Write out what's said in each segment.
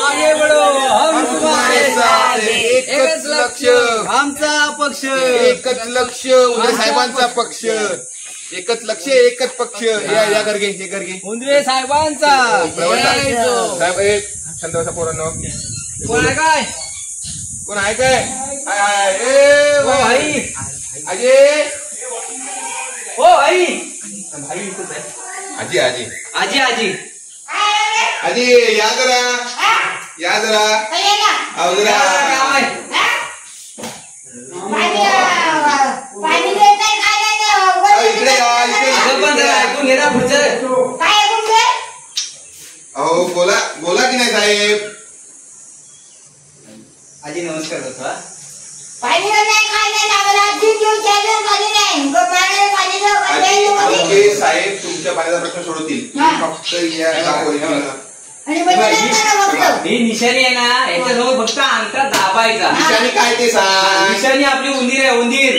आगे बढ़ो हम तुम्हारे साथ है. एकच लक्ष आमचा पक्ष. एकच लक्ष उंदरे साहेबांचा पक्ष. एकच लक्ष एकच पक्ष. या घर घे हे घर घे. उंदरे साहेबांचा. साहेब एक शांत बसा पोरांनो. कोण आहे काय? कोण आहे काय? हाय हाय. ए ओ भाई. अजय. ओ भाई. आजी आजी आजी आजी आजी या जरा. या जरा. आओ जरा. काय? इकडे या इकडे. पण जरा ऐकून घे ना पुढचं. अहो बोला बोला की नाही साहेब. आजी नमस्कार करतो. साहेब तुमच्या पाण्याचा प्रश्न सोडवतील. फक्त ही निशाणी आहे ना याच्याजवळ फक्त अंगठा दाबायचा. निशाणी काय ते सांग. निशाणी आपली उंदीर आहे. उंदीर.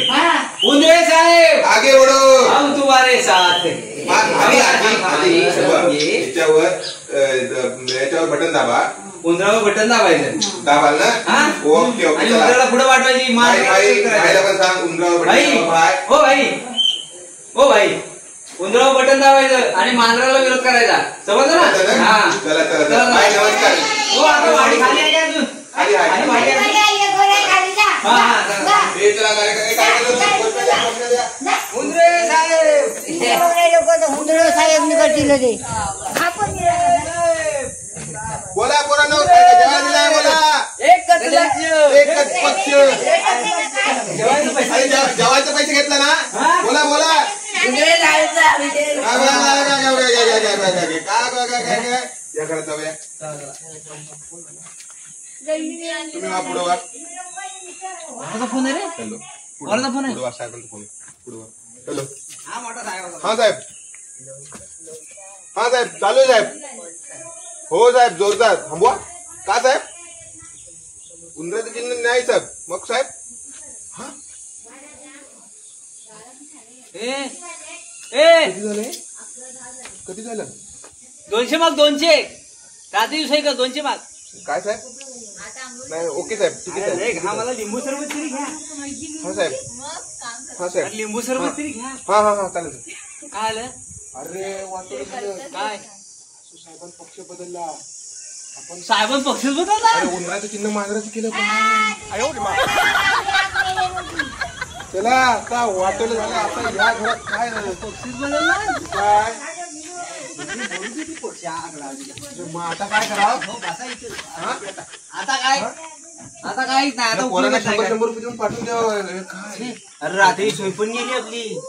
उंदरे साहेब आगे वडो हम तुम्हारे साथ. याच्यावर बटन दाबा. उंदरावर बटन दाबायचं. दाबाल ना. Okay okay. आणि उंदराला पुढे पाठवायची. भाईला पण सांग उंदरावर बटन दाबा. हो भाई. ओ भाई उंदरावर बटन दाबायचं आणि मांजराला विरोध करायचा. समजलं ना. हा चला चला चला. बाय नमस्कार. हो आता वाडी खाली आहे का अजून? खाली आहे. उंदरे साहेब. बोला पोरांनो जेवायला दिलाय बोला. एकच लक्ष एकच पक्ष. जेवायचे पैसे घेतला ना. बोला बोला. या घरात जाऊया. तुम्ही वा पुढं वा. फोन आहे रे. हॅलो कोणाचा फोन आहे? पुढं वा. साहेबांचा फोन पुढं वा. हॅलो हा मोठा साहेब. हा साहेब. हा साहेब चालू आहे साहेब. हो साहेब जोरदार. थांबवा. का साहेब उंदराचं चिन्ह नाही साहेब. मग साहेब हा ए कधी झालं. 200 माग 200 रात्री दिवस आहे का 200 माग. काय साहेब. नाही ओके साहेब ठीक आहे साहेब. हा मला लिंबू सरबत तरी घ्या. हा साहेब. हा साहेब लिंबू सरबत तरी घ्या. हा हा हा चालेल. काय आलं? अरे वाटलं काय साहेबांचा पक्ष बदलला. साहेबां पक्षच बदलला. अरे उंदराचं चिन्ह मांजराचं केलं. त्याला आता वाटलं झालं. आता या घरात काय पक्षच बदलला. काय मग आता काय करावं. आता काय आता काहीच नाही. आता पोरांना उपयोगच नाही 100 काय. रुपये देऊन पाठवून द्यावं. काय अरे रात्री सोय पण गेली आपली.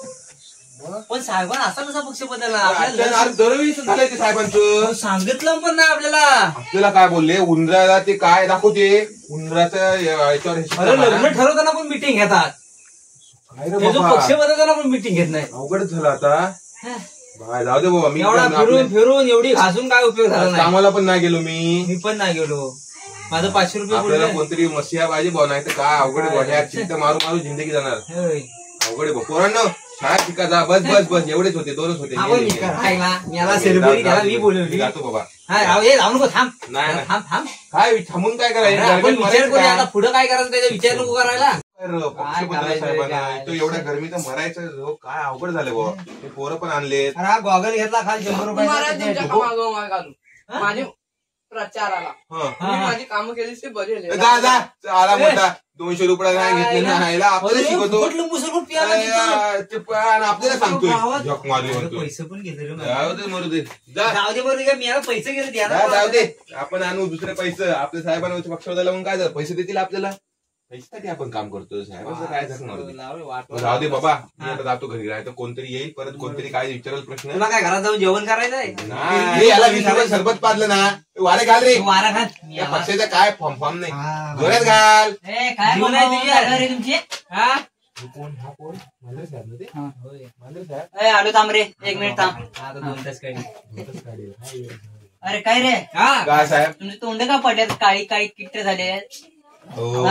पण साहेबांना असा कसा पक्ष बदलला आपल्याला. दरवेळी झालंय ते साहेबांचं. सांगितलं पण नाही आपल्याला. आपल्याला काय बोलले उंदराला ते काय दाखवते. उंदराचं याच्यावर लग्न ठरवताना पण मिटिंग घेतात. पक्ष बदलताना पण मिटिंग घेत नाही. अवघडच झालं आता. जाऊ दे बाबा. मी एवढा फिरून फिरून एवढी घासून काय उपयोग झाला नाही. कामाला पण नाही गेलो मी पण नाही गेलो. माझं 500 रुपये आपल्याला कोणतरी मसिया पाहिजे भाऊ. नाही तर काय अवघड गोठ्या चित्त मारू मारू जिंदगी जाणार. अवघड भाऊ. पोरांनो शाळा शिका जा. बस बस बस एवढेच होते. 2च होते. मला सेलिब्रिटी त्याला मी बोलवली. जातो बाबा. जाऊ नको. थांब नाही थांब थांब. काय थांबून काय विचार करायचं. करूया आता पुढे काय करायचं त्याचा विचार नको करायला. तो एवढ्या गरमीचं मरायचं. काय अवघड झालं बाबा. ते पोरं पण आणले. हा गॉगल घेतला खाल 100 रुपये. माझे प्रचाराला माझी कामं केली ते बरे. जा जा आला मोठा. 200 रुपये नाही घेतले नाही. आपल्याला शिकवतो. आपल्याला सांगतोय जॉक मारू. पैसे पण घेतले. जाऊ दे मरू दे. जाऊ दे बरोबर. मी पैसे घेतले. जाऊ दे. आपण आणू दुसरे पैसे. आपल्या साहेबांना पक्ष बदलला म्हणून काय पैसे देतील आपल्याला. पैशासाठी आपण काम करतो. साहेबांचं काय जाऊ दे बाबा. मी आता जातो घरी. राहतो कोणतरी येईल परत. कोणतरी काय विचारेल प्रश्न. तुला काय घरात जाऊन जेवण करायचंय. नाही याला 20 रुपये सरबत पाजलं ना. वारे घाल रे. वारा घाल. या पक्षाचा काय फॉर्म नाही. जोरात घाल. काय बोलाय तुमची. हा कोण हा कोण मांजरे साहेब ना ते. मांजरे साहेब आलो. थांब रे 1 मिनिट थांब. आता 2 तास काही. अरे काय रे. काय साहेब तुमचे तोंड का पडल्यात. काळी काळी किट्ट झाले. हो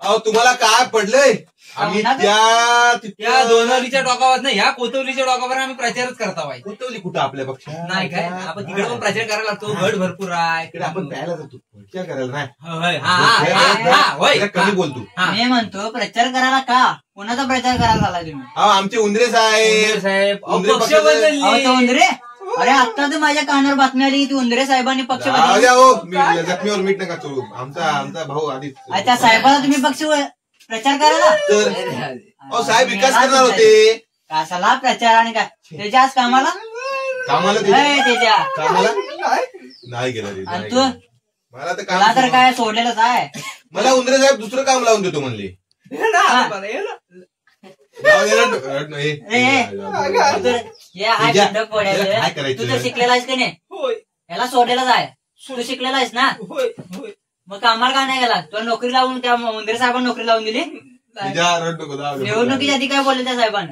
अहो तुम्हाला काय पडलंय आम्ही त्या दोनवलीच्या टोकावर नाही, ह्या कोतवलीच्या टोकावर आम्ही प्रचारच करता पाहिजे. कोतवली कुठं आपल्या पक्षात नाही काय आपण तिकडे पण प्रचार करायला लागतो, गड भरपूर आहे. इकडे आपण प्यायला जातो क्या करायला नाही होय, हा, हा, हा, होय. जरा कमी बोलतो. हा. मी म्हणतो प्रचार करायला का, कोणाचा प्रचार करायला झाला तुम्ही? अहो आमचे उंदरे साहेब साहेब अहो, उंदरे पक्ष पक्षाचे- बदलले. अहो, ते उंदरे, अरे आता तर माझ्या कानावर बातमी आली की उंदरे साहेबांनी पक्ष जाऊ बदलला. द्या हो, मी जखमीवर मीठ नका चोरू. आमचा भाऊ आधीच त्या साहेबाला तुम्ही पक्ष प्रचार करायला तर अहो साहेब विकास करणार होते कशाला प्रचार आणि काय त्याच्या आज कामाला कामाला ए, त्याच्या कामाला नाही गेला रे, आणि नाही तू गेला. मला तर मला तर काम काय सोडलेलंच आहे. मला उंदरे साहेब दुसरं काम लावून देतो म्हणले हे ना, आपण हे ना. जाऊ दे ना, रड नाही. तू तर- हे आहे त्याच्या- खड्डं पडायचं. त्याला काय करायचं? तू तर शिकलेला आहेस का नाही? होय, याला सोडलेलाच आहे. तू शिकलेला आहेस ना, होय, होय. मग कामाला का नाही गेला? तुला नोकरी लावून त्या उंदरे साहेबांना नोकरी लावून दिली. तिच्या रड नको, जाऊ दे. निवडणुकीच्या आधी काय बोलले त्या साहेबांना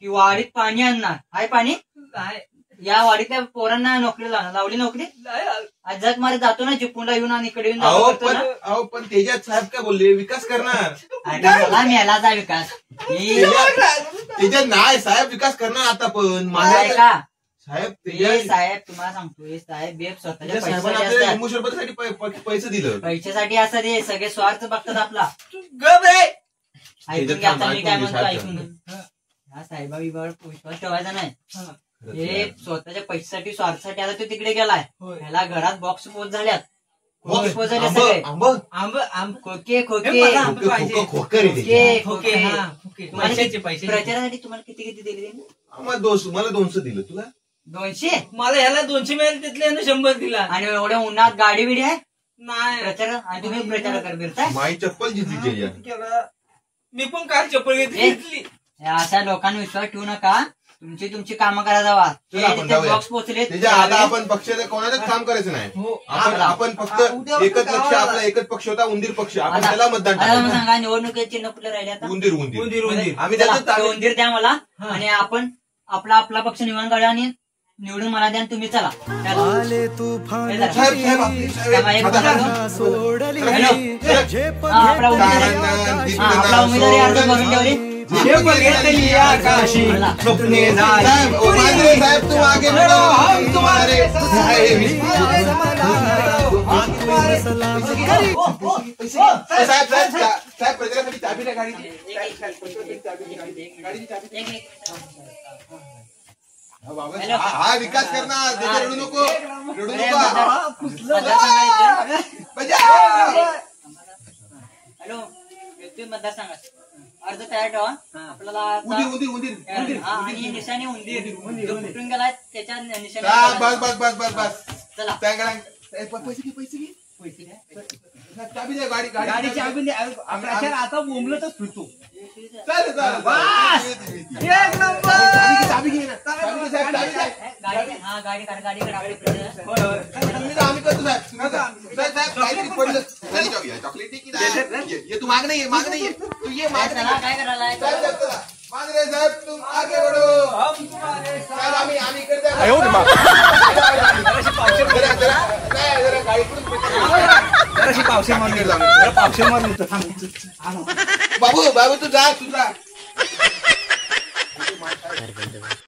की वाडीत पाणी आणणार आहे पाणी, नाही, या वाडीतल्या पोरांना नोकरी लावली नोकरी. नाही, आज जग मध्ये जातो ना चिपळूणला येऊन आणि इकडे येऊन अहो जातो करतो पण ना. अहो पण तेजात साहेब काय बोलले विकास करणार मला मेलाचा विकास तेजात नाही साहेब विकास करणार आता पण माझ्या का साहेब हे तेजात साहेब तुम्हाला सांगतो हे साहेब बेब स्वतःच्या साहेबांना पैशासाठी आपल्याला असतात. लिंबू सरबतासाठी पैसे दिलं पैशासाठी असतात हे सगळे स्वार्थ बघतात आपला. गप रे. ऐकून घ्या आता मी काय ऐकून घे, म्हणतो साहेब. ऐकून घ्या. ह्या साहेबा बिबावर विश्वास ठेवायचा नाही. हे स्वतःच्या पैशासाठी स्वार्थासाठी आता तो तिकडे गेलाय. होय. ह्याला घरात बॉक्स पोच झाल्यात. हो, बॉक्स पोच झाले आंब सगळे आंब आंब आंब खोके हे खोके बघा, आंबे पाहिजे. खोकर आहे खोके त्याच्यात. ओके, खोके हा, ओके. तुम्हाला पैशाचे किती- पैसे प्रचारासाठी तुम्हाला किती किती दिले त्यांनी? मला 200 दिलं तुला 200 मला ह्याला 200 मिळाले, तिथले यानं 100 दिला. आणि एवढ्या उन्हात गाडी बिडी आहे नाही प्रचार आणि तुम्ही प्रचार करताय. माई चप्पल जिंकली या केला. मी पण कार चप्पल ए. घेतली. अशा लोकांना विश्वास ठेवू नका. तुमची कामं करा जावा. चला आपण जाऊया. बॉक्स पोचले त्याच्या आता आपण पक्षाचं कोणाचंच काम करायचं नाही हो. आपण फक्त एकच लक्ष आपला एकच पक्ष होता उंदीर पक्ष आपण त्याला मतदान आता मग टाकायचं. सांगा निवडणुकीचे चिन्ह कुठले राहिले आता? उंदीर उंदीर उंदीर उंदीर. आम्ही चला, त्याचं ते उंदीर द्या मला आणि आपण आपला पक्ष निवडून काढूया आणि निवडून मला द्या आणि तुम्ही चला. आले तूफान हे जरा. साहेब साहेब आपली- थांबा, एक मिनिट थांबा. सोडली हॅलो. जे पण हा, आपला उमेदवार आपला उमेदवारी अर्ज भरून ठेवले. हे बघितली आकाशी स्वप्ने झाली. साहेब ओ मांजरे साहेब तुम आगे बढ़ो हम तुम्हारे साहेब साहेब साहेब प्रजासाठी चाबी द्या गाडीची हॅलो. हा विकास करणार त्याच्या रडू नको रडू अरे, नको मतदारसंघाचे. बजाव. हॅलो तुम्ही मतदारसंघात अर्ज तयार ठेवा. आपल्याला आता- उंदीर उंदीर उंदीर हा, आणि निशाणी उंदीर जो फुटून गेलाय त्याच्या हा, निशाणी बस बस बस बस बस चला. पैसे घे पैसे घे पैसे द्या. चाबी द्या गाडी गाडी चाबी द्या. प्रचार आता बोंबलतच फिरतो. चालेल चालेल बस. एक नंबर. चाबी घे ना चाबी घे साहेब चाबी द्या गाडी हा गाडी काढ गाडी काढ आपली प्रजा. होय, होय. तुम्ही आम्ही करतो साहेब तुम्ही करा. साहेब साहेब काहीतरी पडलं चल जाऊ या चॉकलेट की ये तू माग नाही माग नाही तू ये माग चला, नाही काय करायला साहेब साहेब चला मांजरे साहेब तुम आगे बढ़ो साहेब आम्ही इकडे जरा जरा गाडी जराशी पावशे मारून गेलो आम्ही. जरा पावशे मारून येतो. थांब. बाबू बाबू तू जा